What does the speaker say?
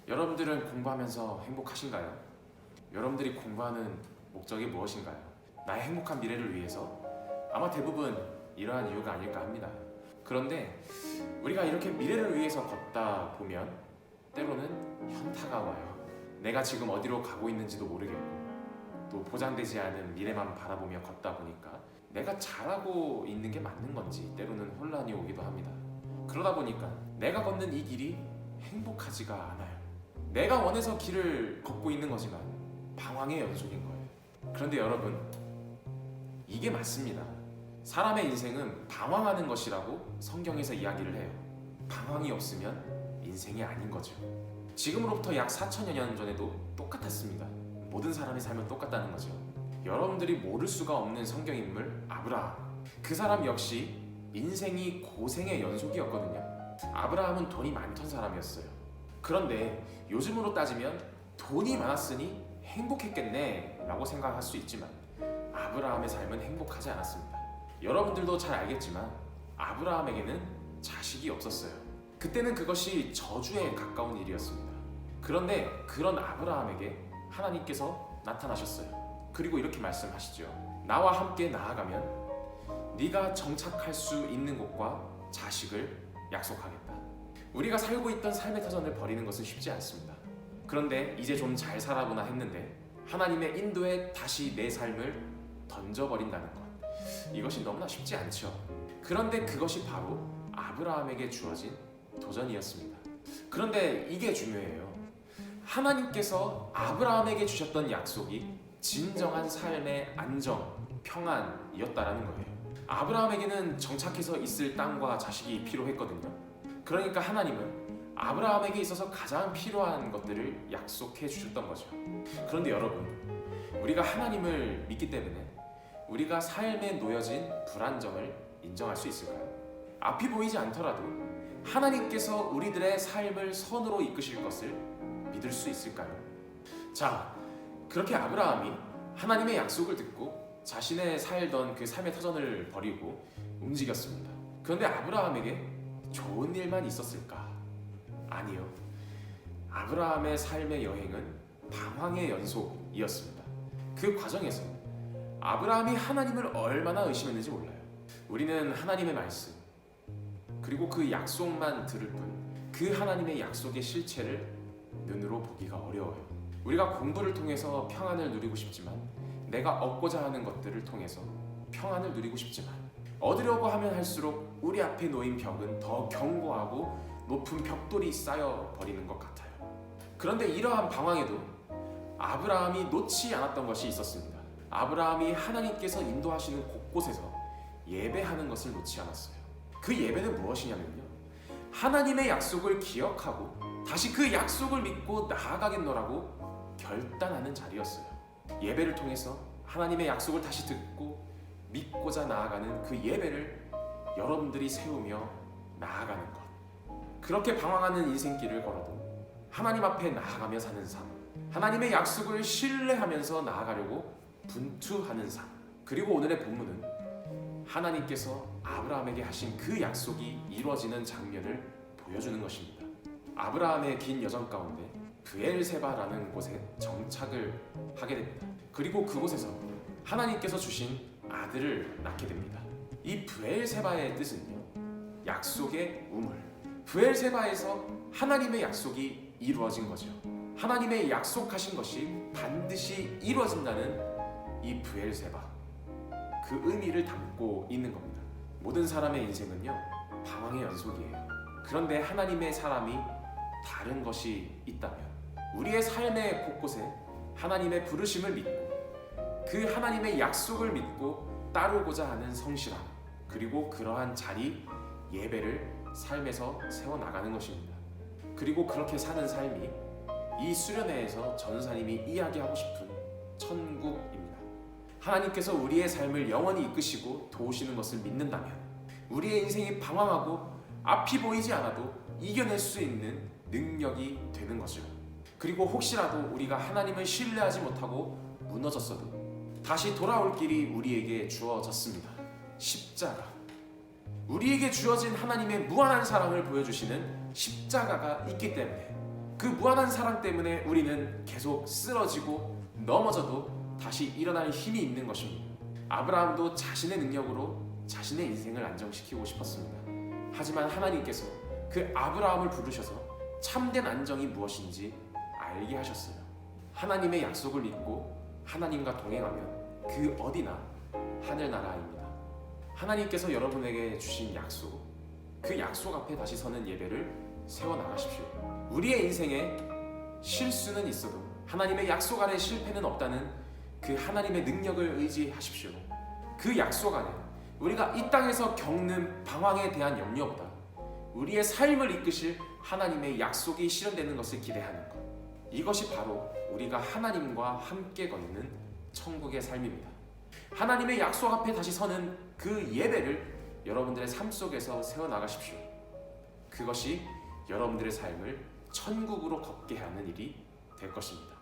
여러분들은 공부하면서 행복하신가요? 여러분들이 공부하는 목적이 무엇인가요? 나의 행복한 미래를 위해서? 아마 대부분 이러한 이유가 아닐까 합니다. 그런데 우리가 이렇게 미래를 위해서 걷다 보면 때로는 현타가 와요. 내가 지금 어디로 가고 있는지도 모르겠고 또 보장되지 않은 미래만 바라보며 걷다 보니까 내가 잘하고 있는 게 맞는 건지 때로는 혼란이 오기도 합니다. 그러다 보니까 내가 걷는 이 길이 행복하지가 않아요. 내가 원해서 길을 걷고 있는 거지만 방황의 연속인 거예요. 그런데 여러분, 이게 맞습니다. 사람의 인생은 방황하는 것이라고 성경에서 이야기를 해요. 방황이 없으면 인생이 아닌 거죠. 지금으로부터 약 4천여 년 전에도 똑같았습니다. 모든 사람의 삶은 똑같다는 거죠. 여러분들이 모를 수가 없는 성경인물 아브라함, 그 사람 역시 인생이 고생의 연속이었거든요. 아브라함은 돈이 많던 사람이었어요. 그런데 요즘으로 따지면 돈이 많았으니 행복했겠네 라고 생각할 수 있지만 아브라함의 삶은 행복하지 않았습니다. 여러분들도 잘 알겠지만 아브라함에게는 자식이 없었어요. 그때는 그것이 저주에 가까운 일이었습니다. 그런데 그런 아브라함에게 하나님께서 나타나셨어요. 그리고 이렇게 말씀하시죠. 나와 함께 나아가면 네가 정착할 수 있는 곳과 자식을 약속하겠다. 우리가 살고 있던 삶의 터전을 버리는 것은 쉽지 않습니다. 그런데 이제 좀 잘 살아보나 했는데 하나님의 인도에 다시 내 삶을 던져버린다는 것, 이것이 너무나 쉽지 않죠. 그런데 그것이 바로 아브라함에게 주어진 도전이었습니다. 그런데 이게 중요해요. 하나님께서 아브라함에게 주셨던 약속이 진정한 삶의 안정, 평안이었다라는 거예요. 아브라함에게는 정착해서 있을 땅과 자식이 필요했거든요. 그러니까 하나님은 아브라함에게 있어서 가장 필요한 것들을 약속해 주셨던 거죠. 그런데 여러분, 우리가 하나님을 믿기 때문에 우리가 삶에 놓여진 불안정을 인정할 수 있을까요? 앞이 보이지 않더라도 하나님께서 우리들의 삶을 선으로 이끄실 것을 믿을 수 있을까요? 자, 그렇게 아브라함이 하나님의 약속을 듣고 자신의 살던 그 삶의 터전을 버리고 움직였습니다. 그런데 아브라함에게 좋은 일만 있었을까? 아니요. 아브라함의 삶의 여행은 방황의 연속이었습니다. 그 과정에서 아브라함이 하나님을 얼마나 의심했는지 몰라요. 우리는 하나님의 말씀 그리고 그 약속만 들을 뿐 그 하나님의 약속의 실체를 눈으로 보기가 어려워요. 우리가 공부를 통해서 평안을 누리고 싶지만, 내가 얻고자 하는 것들을 통해서 평안을 누리고 싶지만, 얻으려고 하면 할수록 우리 앞에 놓인 벽은 더 견고하고 높은 벽돌이 쌓여 버리는 것 같아요. 그런데 이러한 방황에도 아브라함이 놓지 않았던 것이 있었습니다. 아브라함이 하나님께서 인도하시는 곳곳에서 예배하는 것을 놓지 않았어요. 그 예배는 무엇이냐면요, 하나님의 약속을 기억하고 다시 그 약속을 믿고 나아가겠노라고 결단하는 자리였어요. 예배를 통해서 하나님의 약속을 다시 듣고 믿고자 나아가는 그 예배를 여러분들이 세우며 나아가는 것, 그렇게 방황하는 인생길을 걸어도 하나님 앞에 나아가며 사는 삶, 하나님의 약속을 신뢰하면서 나아가려고 분투하는 삶, 그리고 오늘의 본문은 하나님께서 아브라함에게 하신 그 약속이 이루어지는 장면을 보여주는 것입니다. 아브라함의 긴 여정 가운데 브엘세바라는 곳에 정착을 하게 됩니다. 그리고 그곳에서 하나님께서 주신 아들을 낳게 됩니다. 이 브엘세바의 뜻은요, 약속의 우물. 브엘세바에서 하나님의 약속이 이루어진 거죠. 하나님의 약속하신 것이 반드시 이루어진다는 이 브엘세바, 그 의미를 담고 있는 겁니다. 모든 사람의 인생은요, 방황의 연속이에요. 그런데 하나님의 사람이 다른 것이 있다면, 우리의 삶의 곳곳에 하나님의 부르심을 믿고 그 하나님의 약속을 믿고 따르고자 하는 성실함, 그리고 그러한 자리, 예배를 삶에서 세워나가는 것입니다. 그리고 그렇게 사는 삶이 이 수련회에서 전사님이 이야기하고 싶은 천국입니다. 하나님께서 우리의 삶을 영원히 이끄시고 도우시는 것을 믿는다면 우리의 인생이 방황하고 앞이 보이지 않아도 이겨낼 수 있는 능력이 되는 거죠. 그리고 혹시라도 우리가 하나님을 신뢰하지 못하고 무너졌어도 다시 돌아올 길이 우리에게 주어졌습니다. 십자가, 우리에게 주어진 하나님의 무한한 사랑을 보여주시는 십자가가 있기 때문에 그 무한한 사랑 때문에 우리는 계속 쓰러지고 넘어져도 다시 일어날 힘이 있는 것입니다. 아브라함도 자신의 능력으로 자신의 인생을 안정시키고 싶었습니다. 하지만 하나님께서 그 아브라함을 부르셔서 참된 안정이 무엇인지 알게 하셨어요. 하나님의 약속을 믿고 하나님과 동행하면 그 어디나 하늘나라입니다. 하나님께서 여러분에게 주신 약속, 그 약속 앞에 다시 서는 예배를 세워나가십시오. 우리의 인생에 실수는 있어도 하나님의 약속 아래 실패는 없다는 그 하나님의 능력을 의지하십시오. 그 약속 안에 우리가 이 땅에서 겪는 방황에 대한 염려보다 우리의 삶을 이끄실 하나님의 약속이 실현되는 것을 기대하는 것, 이것이 바로 우리가 하나님과 함께 걷는 천국의 삶입니다. 하나님의 약속 앞에 다시 서는 그 예배를 여러분들의 삶 속에서 세워나가십시오. 그것이 여러분들의 삶을 천국으로 걷게 하는 일이 될 것입니다.